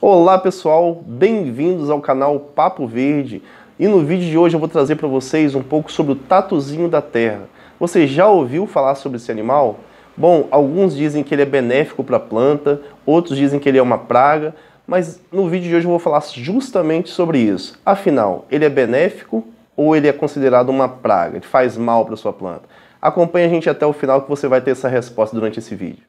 Olá pessoal, bem-vindos ao canal Papo Verde. E no vídeo de hoje eu vou trazer para vocês um pouco sobre o tatuzinho da terra. Você já ouviu falar sobre esse animal? Bom, alguns dizem que ele é benéfico para a planta, outros dizem que ele é uma praga, mas no vídeo de hoje eu vou falar justamente sobre isso. Afinal, ele é benéfico ou ele é considerado uma praga? Ele faz mal para a sua planta? Acompanhe a gente até o final que você vai ter essa resposta durante esse vídeo.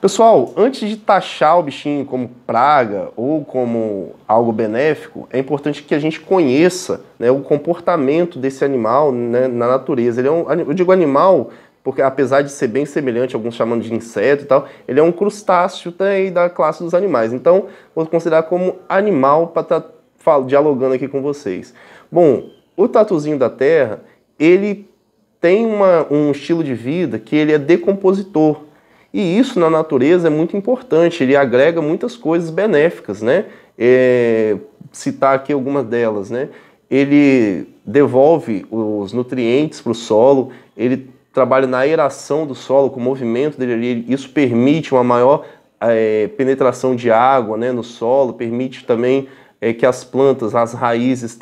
Pessoal, antes de taxar o bichinho como praga ou como algo benéfico, é importante que a gente conheça, né, o comportamento desse animal, né, na natureza. Eu digo animal porque, apesar de ser bem semelhante, alguns chamando de inseto e tal, ele é um crustáceo da classe dos animais. Então, vou considerar como animal para estar dialogando aqui com vocês. Bom, o tatuzinho da terra, ele tem um estilo de vida que ele é decompositor. E isso na natureza é muito importante, ele agrega muitas coisas benéficas, né? Citar aqui algumas delas, né? Ele devolve os nutrientes para o solo, ele trabalha na aeração do solo, com o movimento dele, isso permite uma maior penetração de água, né, no solo, permite também que as plantas, as raízes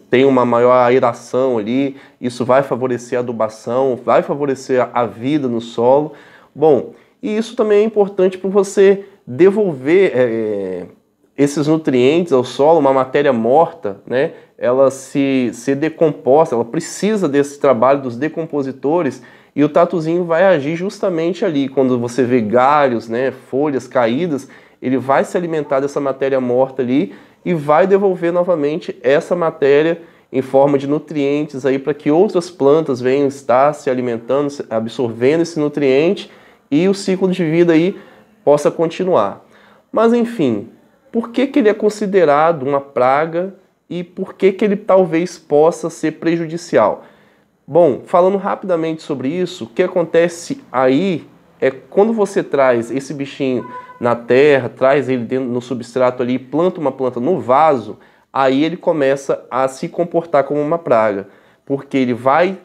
tenham uma maior aeração ali, isso vai favorecer a adubação, vai favorecer a vida no solo. Bom, e isso também é importante para você devolver esses nutrientes ao solo, uma matéria morta, né? Ela se decomposta, ela precisa desse trabalho dos decompositores e o tatuzinho vai agir justamente ali. Quando você vê galhos, né, folhas caídas, ele vai se alimentar dessa matéria morta ali e vai devolver novamente essa matéria em forma de nutrientes aí para que outras plantas venham estar se alimentando, absorvendo esse nutriente e o ciclo de vida aí possa continuar. Mas enfim, por que ele é considerado uma praga e por que ele talvez possa ser prejudicial? Bom, falando rapidamente sobre isso, o que acontece aí é quando você traz esse bichinho na terra, traz ele no substrato ali, planta uma planta no vaso, aí ele começa a se comportar como uma praga, porque ele vai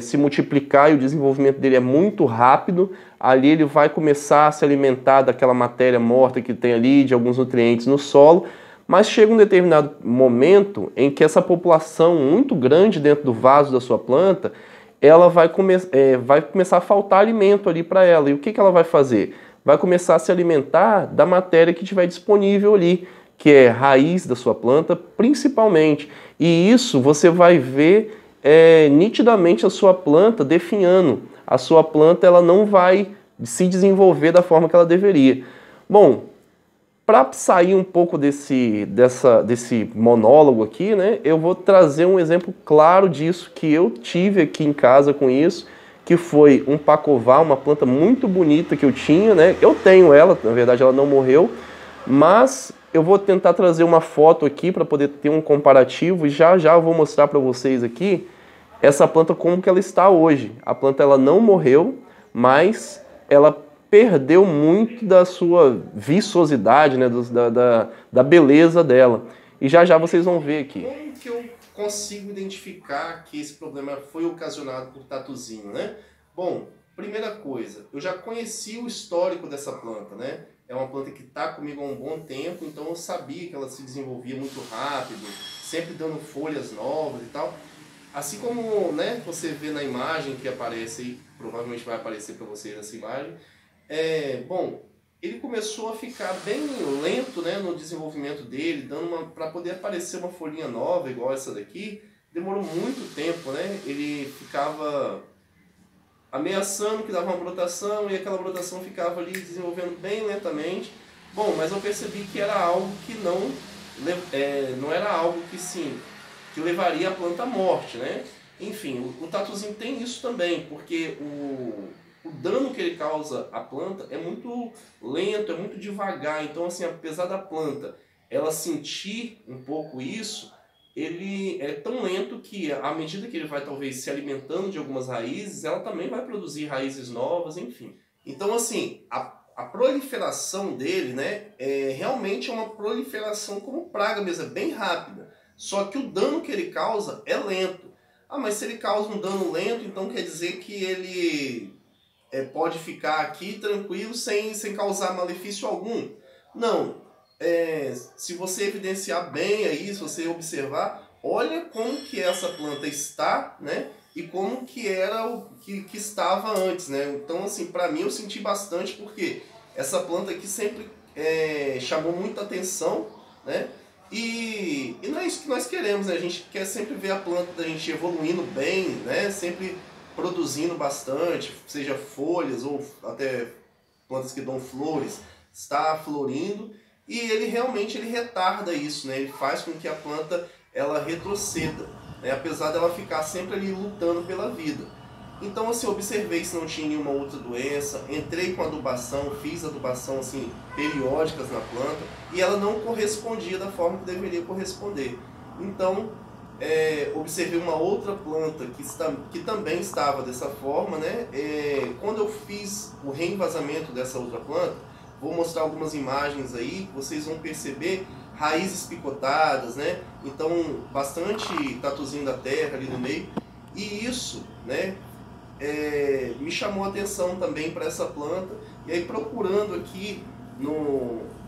se multiplicar e o desenvolvimento dele é muito rápido, ali ele vai começar a se alimentar daquela matéria morta que tem ali, de alguns nutrientes no solo, mas chega um determinado momento em que essa população muito grande dentro do vaso da sua planta, ela vai começar a faltar alimento ali para ela. E o que ela vai fazer? Vai começar a se alimentar da matéria que tiver disponível ali, que é raiz da sua planta, principalmente. E isso você vai ver nitidamente a sua planta definhando. A sua planta ela não vai se desenvolver da forma que ela deveria. Bom, para sair um pouco desse monólogo aqui, né, eu vou trazer um exemplo claro disso que eu tive aqui em casa com isso, que foi um pacová, uma planta muito bonita que eu tinha, né? Eu tenho ela, na verdade ela não morreu, mas eu vou tentar trazer uma foto aqui para poder ter um comparativo e já eu vou mostrar para vocês aqui essa planta como que ela está hoje. A planta ela não morreu, mas ela perdeu muito da sua viçosidade, né, da beleza dela. E já vocês vão ver aqui. Como que eu consigo identificar que esse problema foi ocasionado por tatuzinho, né? Bom, primeira coisa, eu já conheci o histórico dessa planta, né? É uma planta que está comigo há um bom tempo, então eu sabia que ela se desenvolvia muito rápido, sempre dando folhas novas e tal. Assim como, né, você vê na imagem que aparece aí, provavelmente vai aparecer para vocês essa imagem, bom, ele começou a ficar bem lento, né, no desenvolvimento dele, para poder aparecer uma folhinha nova igual essa daqui, demorou muito tempo, né? Ele ficava ameaçando que dava uma brotação e aquela brotação ficava ali desenvolvendo bem lentamente. Bom, mas eu percebi que era algo que não era algo que levaria a planta à morte, né? Enfim, o tatuzinho tem isso também, porque o dano que ele causa à planta é muito lento, é muito devagar. Então, assim, apesar da planta ela sentir um pouco isso, ele é tão lento que, à medida que ele vai talvez se alimentando de algumas raízes, ela também vai produzir raízes novas, enfim. Então, assim, a proliferação dele, né, realmente é uma proliferação como praga mesmo, é bem rápida. Só que o dano que ele causa é lento. Ah, mas se ele causa um dano lento, então quer dizer que ele pode ficar aqui tranquilo sem causar malefício algum? Não. Se você evidenciar bem aí, se você observar, olha como que essa planta está, né? E como que era o que estava antes, né? Então, assim, para mim eu senti bastante porque essa planta aqui sempre chamou muita atenção, né? E não é isso que nós queremos, né? A gente quer sempre ver a planta da gente evoluindo bem, né? Sempre produzindo bastante, seja folhas ou até plantas que dão flores, está florindo, e ele realmente retarda isso, né? Ele faz com que a planta ela retroceda, né? Apesar dela ficar sempre ali lutando pela vida. Então, assim, observei se não tinha nenhuma outra doença, entrei com adubação, fiz adubação assim, periódicas na planta, e ela não correspondia da forma que deveria corresponder. Então, observei uma outra planta que também estava dessa forma, né? Quando eu fiz o reenvasamento dessa outra planta, vou mostrar algumas imagens aí, vocês vão perceber raízes picotadas, né? Então, bastante tatuzinho da terra ali no meio, e isso, né? Me chamou a atenção também para essa planta. E aí, procurando aqui,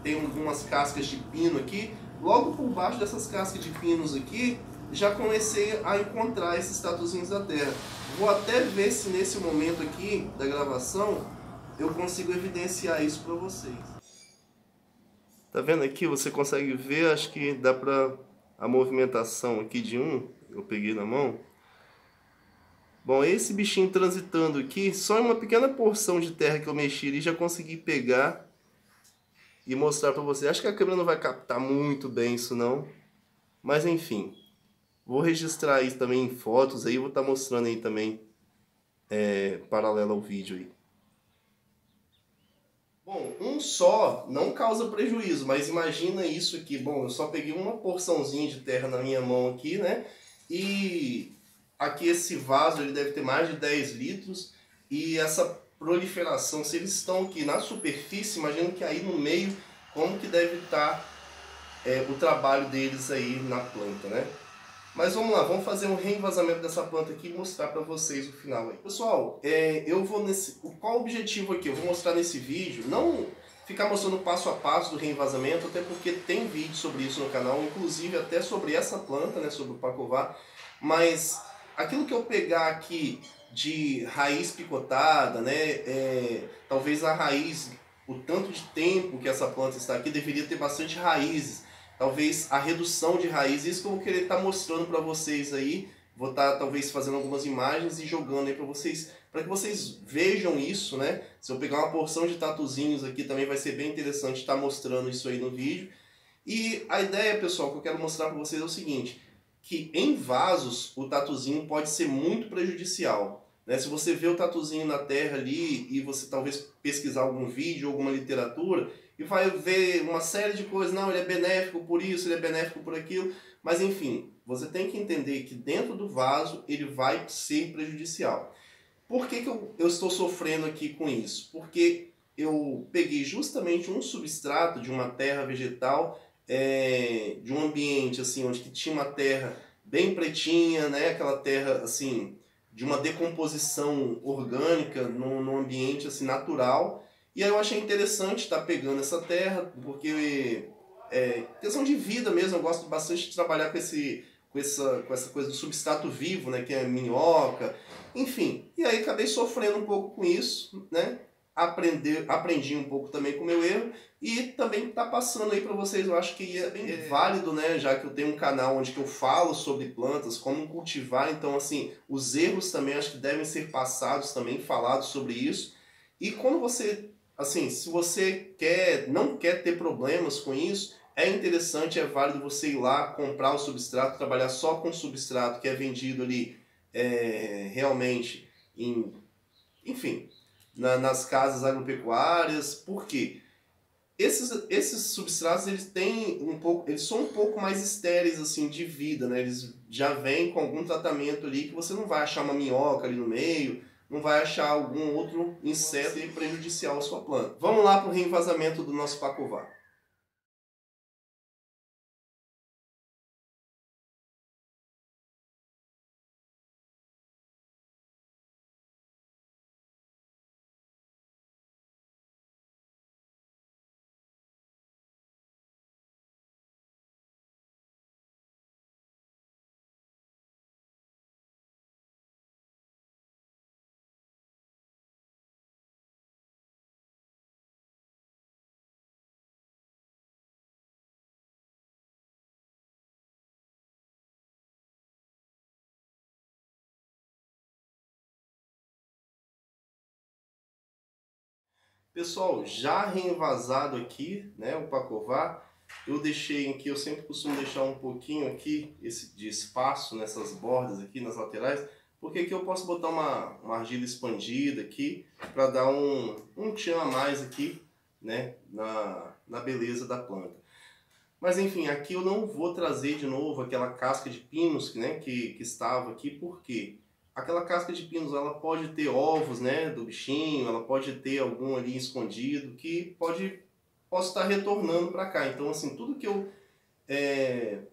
tem algumas cascas de pino aqui, logo por baixo dessas cascas de pinos aqui, já comecei a encontrar esses tatuzinhos da terra. Vou até ver se nesse momento aqui da gravação eu consigo evidenciar isso para vocês. Tá vendo aqui? Você consegue ver, acho que dá para a movimentação aqui de eu peguei na mão. Bom, esse bichinho transitando aqui, só em uma pequena porção de terra que eu mexi ali, já consegui pegar e mostrar para você. Acho que a câmera não vai captar muito bem isso não, mas enfim. Vou registrar isso também em fotos aí, vou estar mostrando aí também, paralelo ao vídeo aí. Bom, um só não causa prejuízo, mas imagina isso aqui. Bom, eu só peguei uma porçãozinha de terra na minha mão aqui, né? E aqui esse vaso ele deve ter mais de 10 litros. E essa proliferação, se eles estão aqui na superfície, imagina que aí no meio, como que deve estar o trabalho deles aí na planta, né? Mas vamos lá, vamos fazer um reenvasamento dessa planta aqui e mostrar para vocês o final aí. Pessoal, eu vou qual o objetivo aqui? Eu vou mostrar nesse vídeo, não ficar mostrando passo a passo do reenvasamento, até porque tem vídeo sobre isso no canal, inclusive até sobre essa planta, né, sobre o Pacová, mas aquilo que eu pegar aqui de raiz picotada, né, talvez a raiz, o tanto de tempo que essa planta está aqui, deveria ter bastante raízes. Talvez a redução de raiz, isso que eu vou querer estar mostrando para vocês aí. Vou estar talvez fazendo algumas imagens e jogando aí para que vocês vejam isso, né? Se eu pegar uma porção de tatuzinhos aqui também vai ser bem interessante estar mostrando isso aí no vídeo. E a ideia, pessoal, que eu quero mostrar para vocês é o seguinte, que em vasos o tatuzinho pode ser muito prejudicial. Né? Se você vê o tatuzinho na terra ali e você talvez pesquisar algum vídeo, alguma literatura, e vai ver uma série de coisas, não, ele é benéfico por isso, ele é benéfico por aquilo, mas enfim, você tem que entender que dentro do vaso ele vai ser prejudicial. Por que eu estou sofrendo aqui com isso? Porque eu peguei justamente um substrato de uma terra vegetal, de um ambiente assim, onde que tinha uma terra bem pretinha, né? Aquela terra assim, de uma decomposição orgânica num ambiente assim, natural. E aí eu achei interessante estar pegando essa terra, porque questão de vida mesmo, eu gosto bastante de trabalhar com essa coisa do substrato vivo, né, que é minhoca, enfim. E aí acabei sofrendo um pouco com isso, né? Aprendi um pouco também com o meu erro e também tá passando aí para vocês. Eu acho que é bem válido, né? Já que eu tenho um canal onde que eu falo sobre plantas, como cultivar, então assim, os erros também acho que devem ser passados também, falados sobre isso. E quando você, assim, se você não quer ter problemas com isso, é interessante, é válido você ir lá, comprar o substrato, trabalhar só com o substrato que é vendido ali realmente enfim, nas casas agropecuárias. Por quê? Esses substratos eles são um pouco mais estéreis assim de vida, né? Eles já vêm com algum tratamento ali que você não vai achar uma minhoca ali no meio, não vai achar algum outro inseto prejudicial à sua planta. Vamos lá para o reenvasamento do nosso Pacová. Pessoal, já reenvasado aqui, né, o Pacovar, eu deixei aqui, eu sempre costumo deixar um pouquinho aqui de espaço nessas bordas aqui, nas laterais, porque aqui eu posso botar uma argila expandida aqui, para dar um tchan a mais aqui, né, na beleza da planta. Mas enfim, aqui eu não vou trazer de novo aquela casca de pinos, né, que estava aqui, porque aquela casca de pinos ela pode ter ovos, né, do bichinho, ela pode ter algum ali escondido que posso estar retornando para cá. Então assim, tudo que eu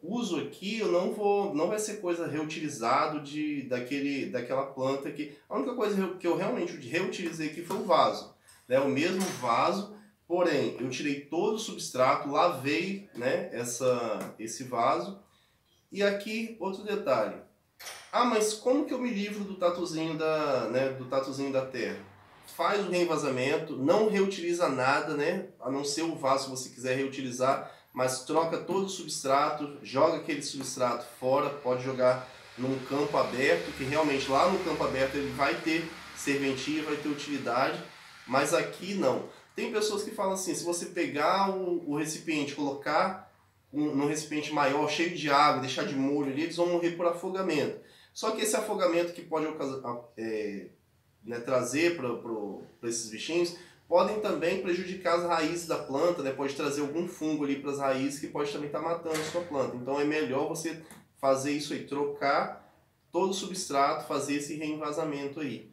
uso aqui eu não vai ser coisa reutilizado daquela planta aqui. A única coisa que eu realmente reutilizei aqui foi o vaso, né, o mesmo vaso. Porém, eu tirei todo o substrato, lavei, né, esse vaso. E aqui, outro detalhe. Ah, mas como que eu me livro do tatuzinho da terra? Faz o reenvasamento, não reutiliza nada, né, a não ser o vaso se você quiser reutilizar, mas troca todo o substrato, joga aquele substrato fora, pode jogar num campo aberto, que realmente lá no campo aberto ele vai ter serventia, vai ter utilidade, mas aqui não. Tem pessoas que falam assim, se você pegar o recipiente, colocar num recipiente maior, cheio de água, deixar de molho ali, eles vão morrer por afogamento. Só que esse afogamento que pode trazer para esses bichinhos, podem também prejudicar as raízes da planta, né? Pode trazer algum fungo ali para as raízes que pode também estar matando a sua planta. Então é melhor você fazer isso aí, trocar todo o substrato, fazer esse reenvasamento aí.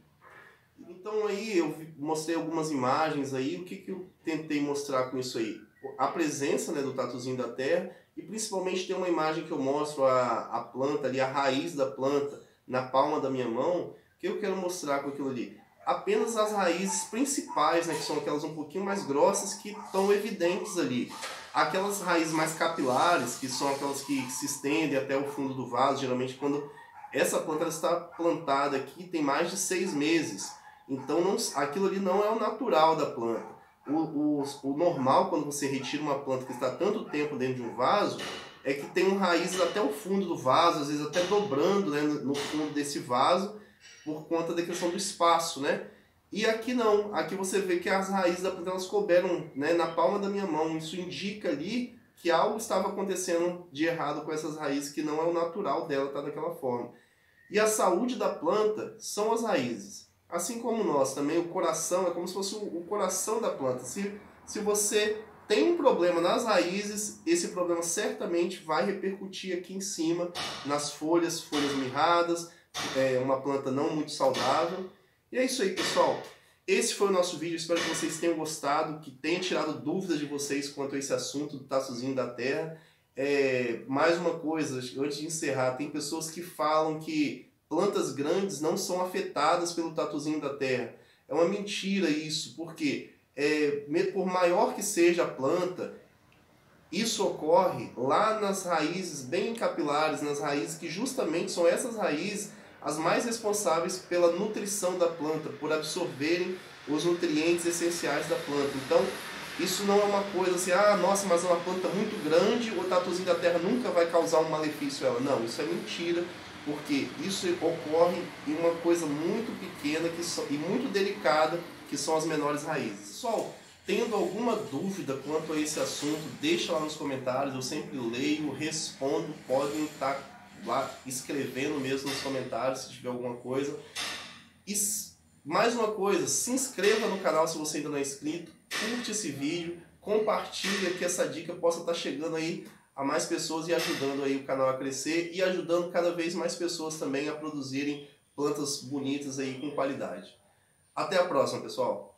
Então aí eu mostrei algumas imagens aí, o que eu tentei mostrar com isso aí? A presença, né, do tatuzinho da terra, e principalmente tem uma imagem que eu mostro a planta ali, a raiz da planta na palma da minha mão, que eu quero mostrar com aquilo ali. Apenas as raízes principais, né, que são aquelas um pouquinho mais grossas, que estão evidentes ali. Aquelas raízes mais capilares, que são aquelas que se estendem até o fundo do vaso, geralmente quando essa planta está plantada aqui tem mais de 6 meses. Então aquilo ali não é o natural da planta. O normal, quando você retira uma planta que está tanto tempo dentro de um vaso, é que tem raízes até o fundo do vaso, às vezes até dobrando, né, no fundo desse vaso, por conta da questão do espaço, né? E aqui não, aqui você vê que as raízes da planta elas couberam, né, na palma da minha mão. Isso indica ali que algo estava acontecendo de errado com essas raízes, que não é o natural dela estar daquela forma. E a saúde da planta são as raízes. Assim como nós também, o coração é como se fosse o coração da planta. Se você tem um problema nas raízes, esse problema certamente vai repercutir aqui em cima, nas folhas mirradas, uma planta não muito saudável. E é isso aí, pessoal. Esse foi o nosso vídeo, espero que vocês tenham gostado, que tenha tirado dúvidas de vocês quanto a esse assunto do tatuzinho da terra. Mais uma coisa, antes de encerrar, tem pessoas que falam que plantas grandes não são afetadas pelo tatuzinho da terra. É uma mentira isso, porque por maior que seja a planta, isso ocorre lá nas raízes bem capilares, nas raízes que justamente são essas raízes as mais responsáveis pela nutrição da planta, por absorverem os nutrientes essenciais da planta. Então, isso não é uma coisa assim, ah, nossa, mas é uma planta muito grande, o tatuzinho da terra nunca vai causar um malefício a ela. Não, isso é mentira, porque isso ocorre em uma coisa muito pequena e muito delicada, que são as menores raízes. Pessoal, tendo alguma dúvida quanto a esse assunto, deixa lá nos comentários, eu sempre leio, respondo, podem estar lá escrevendo mesmo nos comentários se tiver alguma coisa. E mais uma coisa, se inscreva no canal se você ainda não é inscrito, curte esse vídeo, compartilha que essa dica possa estar chegando aí a mais pessoas e ajudando aí o canal a crescer e ajudando cada vez mais pessoas também a produzirem plantas bonitas aí com qualidade. Até a próxima, pessoal!